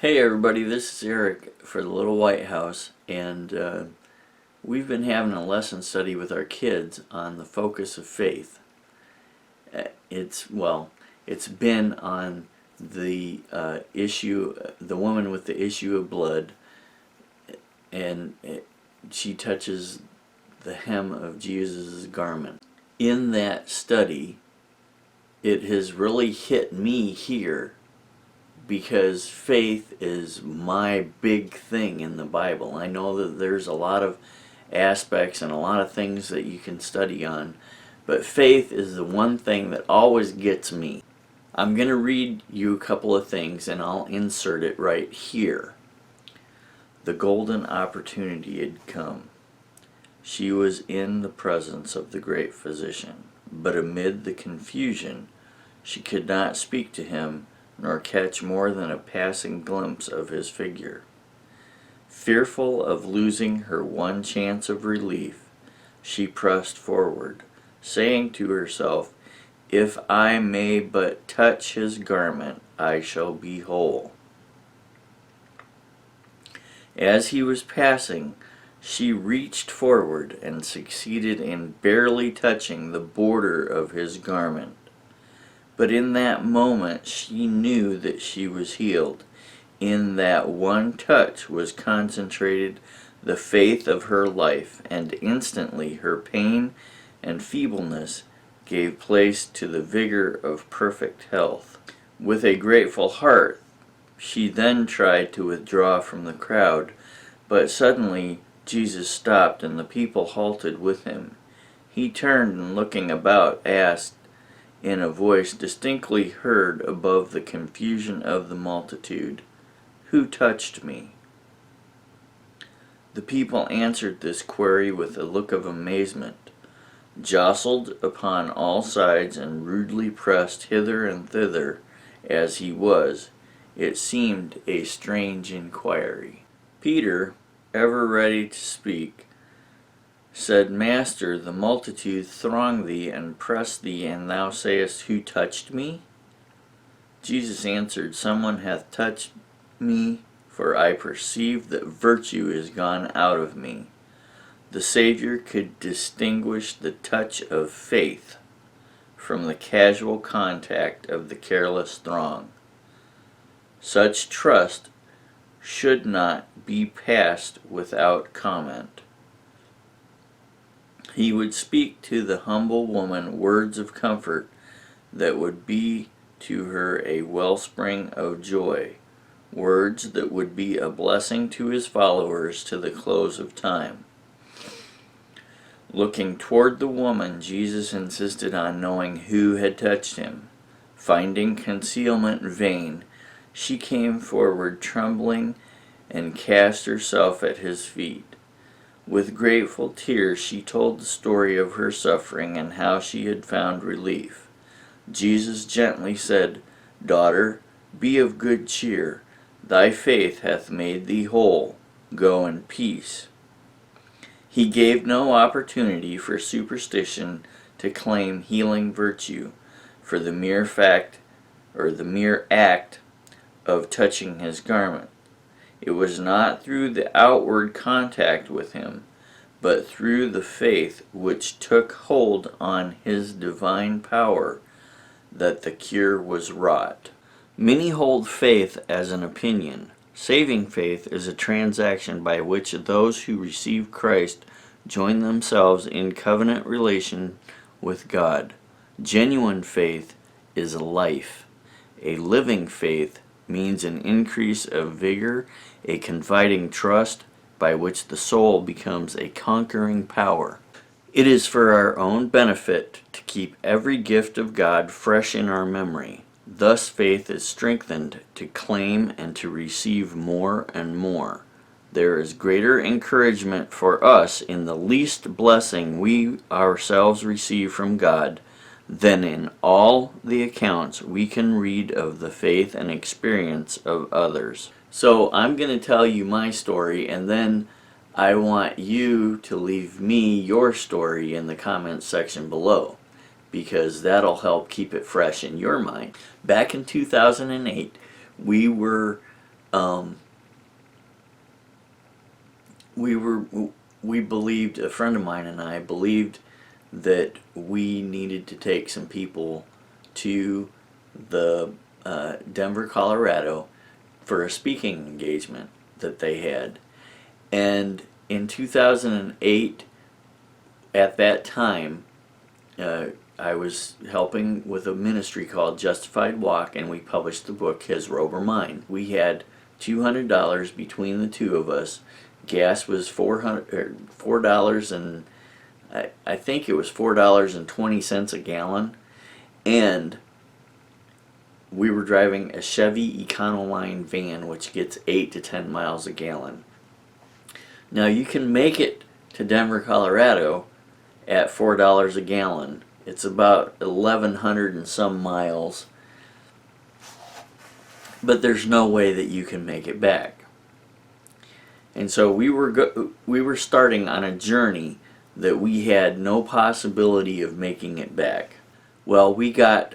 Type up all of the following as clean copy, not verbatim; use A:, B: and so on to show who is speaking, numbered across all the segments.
A: Hey everybody, this is Eric for the Little Whitehouse, and we've been having a lesson study with our kids on the focus of faith. It's been on the issue, the woman with the issue of blood, and she touches the hem of Jesus' garment. In that study, it has really hit me here because faith is my big thing in the Bible. I know that there's a lot of aspects and a lot of things that you can study on, but faith is the one thing that always gets me. I'm going to read you a couple of things and I'll insert it right here. The golden opportunity had come. She was in the presence of the great physician, but amid the confusion she could not speak to him nor catch more than a passing glimpse of his figure. Fearful of losing her one chance of relief, she pressed forward, saying to herself, "If I may but touch his garment, I shall be whole." As he was passing, she reached forward and succeeded in barely touching the border of his garment. But in that moment she knew that she was healed. In that one touch was concentrated the faith of her life, and instantly her pain and feebleness gave place to the vigor of perfect health. With a grateful heart, she then tried to withdraw from the crowd, but suddenly Jesus stopped and the people halted with him. He turned and looking about asked, in a voice distinctly heard above the confusion of the multitude, "Who touched me?" The people answered this query with a look of amazement. Jostled upon all sides and rudely pressed hither and thither as he was, it seemed a strange inquiry. Peter, ever ready to speak, said, "Master, the multitude throng thee and press thee, and thou sayest, Who touched me? Jesus answered, Someone hath touched me, for I perceive that virtue is gone out of me." The Savior could distinguish the touch of faith from the casual contact of the careless throng. Such trust should not be passed without comment. He would speak to the humble woman words of comfort that would be to her a wellspring of joy, words that would be a blessing to his followers to the close of time. Looking toward the woman, Jesus insisted on knowing who had touched him. Finding concealment vain, she came forward trembling and cast herself at his feet. With grateful tears she told the story of her suffering and how she had found relief. Jesus gently said, "Daughter, be of good cheer. Thy faith hath made thee whole. Go in peace." He gave no opportunity for superstition to claim healing virtue for the mere act of touching his garment. It was not through the outward contact with him, but through the faith which took hold on his divine power that the cure was wrought. Many hold faith as an opinion. Saving faith is a transaction by which those who receive Christ join themselves in covenant relation with God. Genuine faith is life. A living faith means an increase of vigor, a confiding trust by which the soul becomes a conquering power. It is for our own benefit to keep every gift of God fresh in our memory. Thus faith is strengthened to claim and to receive more and more. There is greater encouragement for us in the least blessing we ourselves receive from God than in all the accounts we can read of the faith and experience of others. So I'm going to tell you my story, and then I want you to leave me your story in the comments section below, because that'll help keep it fresh in your mind. Back in 2008, we were Um, we were we believed, a friend of mine and I believed that we needed to take some people to the Denver, Colorado for a speaking engagement that they had. And in 2008, at that time, uh, I was helping with a ministry called Justified Walk, and we published the book His Robe or Mine. We had $200 between the two of us. Gas was $4, and I think it was $4.20 a gallon, and we were driving a Chevy Econoline van, which gets 8 to 10 miles a gallon. Now you can make it to Denver, Colorado at $4 a gallon. It's about 1,100 and some miles, but there's no way that you can make it back. And so we were starting on a journey that we had no possibility of making it back. Well, we got,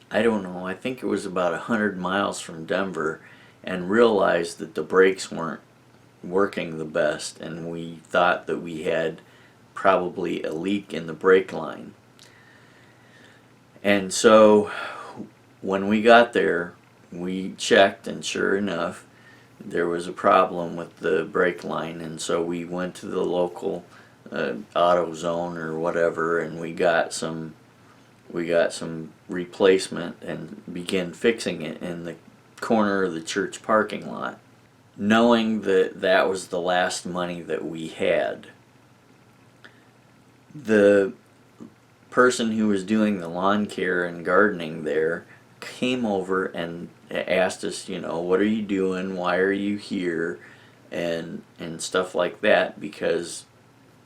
A: I don't know, I think it was about 100 miles from Denver, and realized that the brakes weren't working the best, and we thought that we had probably a leak in the brake line. And so when we got there, we checked, and sure enough, there was a problem with the brake line. And so we went to the local AutoZone or whatever, and we got some replacement and began fixing it in the corner of the church parking lot, knowing that that was the last money that we had. The person who was doing the lawn care and gardening there came over and asked us, what are you doing? Why are you here? And stuff like that, because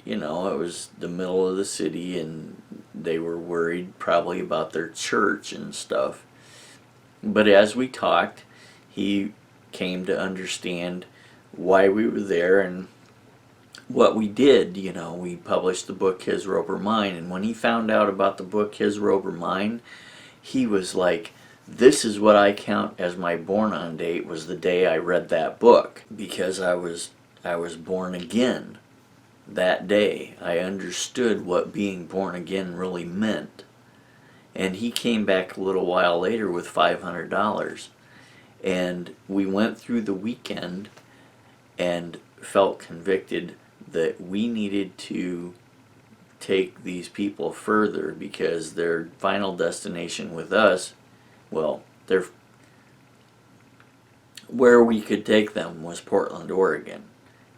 A: it was the middle of the city and they were worried probably about their church and stuff. But as we talked, he came to understand why we were there and what we did. We published the book His Robe or Mine, and when he found out about the book His Robe or Mine, he was like, this is what I count as my born-on date, was the day I read that book, because I was born again that day. I understood what being born again really meant. And he came back a little while later with $500, and we went through the weekend and felt convicted that we needed to take these people further, because their final destination with us, where we could take them was Portland, Oregon,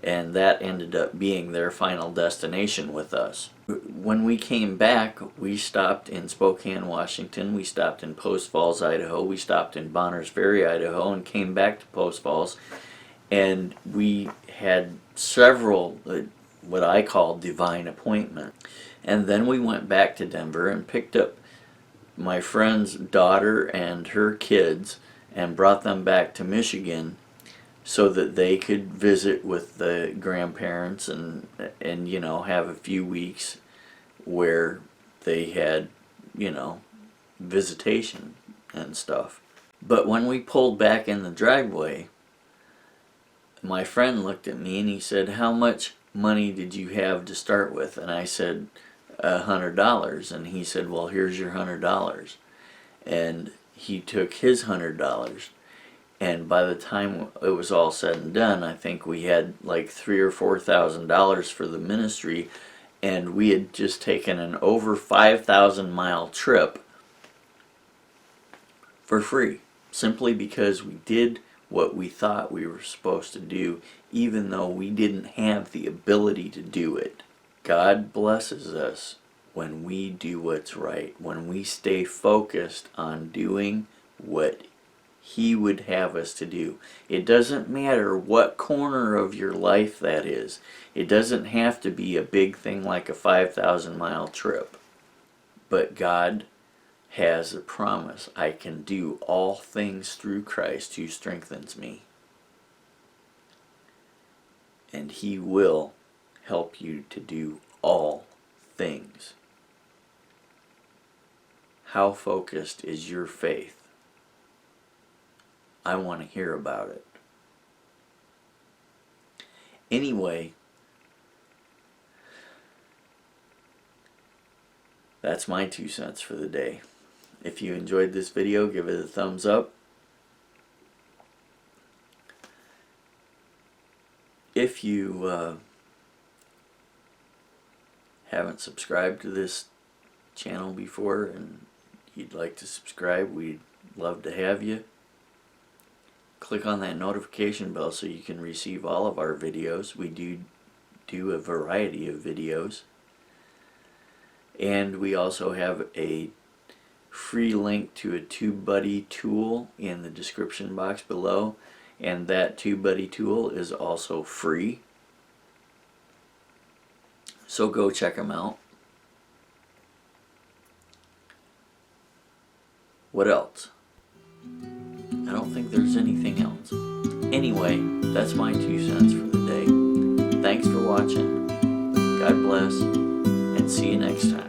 A: and that ended up being their final destination with us. When we came back, we stopped in Spokane, Washington, we stopped in Post Falls, Idaho, we stopped in Bonners Ferry, Idaho, and came back to Post Falls, and we had several what I call divine appointments. And then we went back to Denver and picked up my friend's daughter and her kids and brought them back to Michigan so that they could visit with the grandparents and have a few weeks where they had visitation and stuff. But when we pulled back in the driveway, my friend looked at me and he said, how much money did you have to start with? And I said, $100. And he said, well, here's your $100. And he took his $100. And by the time it was all said and done, I think we had like $3,000 or $4,000 for the ministry, and we had just taken an over 5,000 mile trip for free, simply because we did what we thought we were supposed to do, even though we didn't have the ability to do it. God blesses us when we do what's right, when we stay focused on doing what He would have us to do. It doesn't matter what corner of your life that is. It doesn't have to be a big thing like a 5,000 mile trip. But God has a promise. I can do all things through Christ who strengthens me. And He will help you to do all things. How focused is your faith? I want to hear about it. Anyway, that's my 2 cents for the day. If you enjoyed this video, give it a thumbs up. If you haven't subscribed to this channel before and you'd like to subscribe, we'd love to have you. Click on that notification bell so you can receive all of our videos. We do a variety of videos. And we also have a free link to a TubeBuddy tool in the description box below. And that TubeBuddy tool is also free. So go check them out. What else? I don't think there's anything else. Anyway, that's my 2 cents for the day. Thanks for watching. God bless, and see you next time.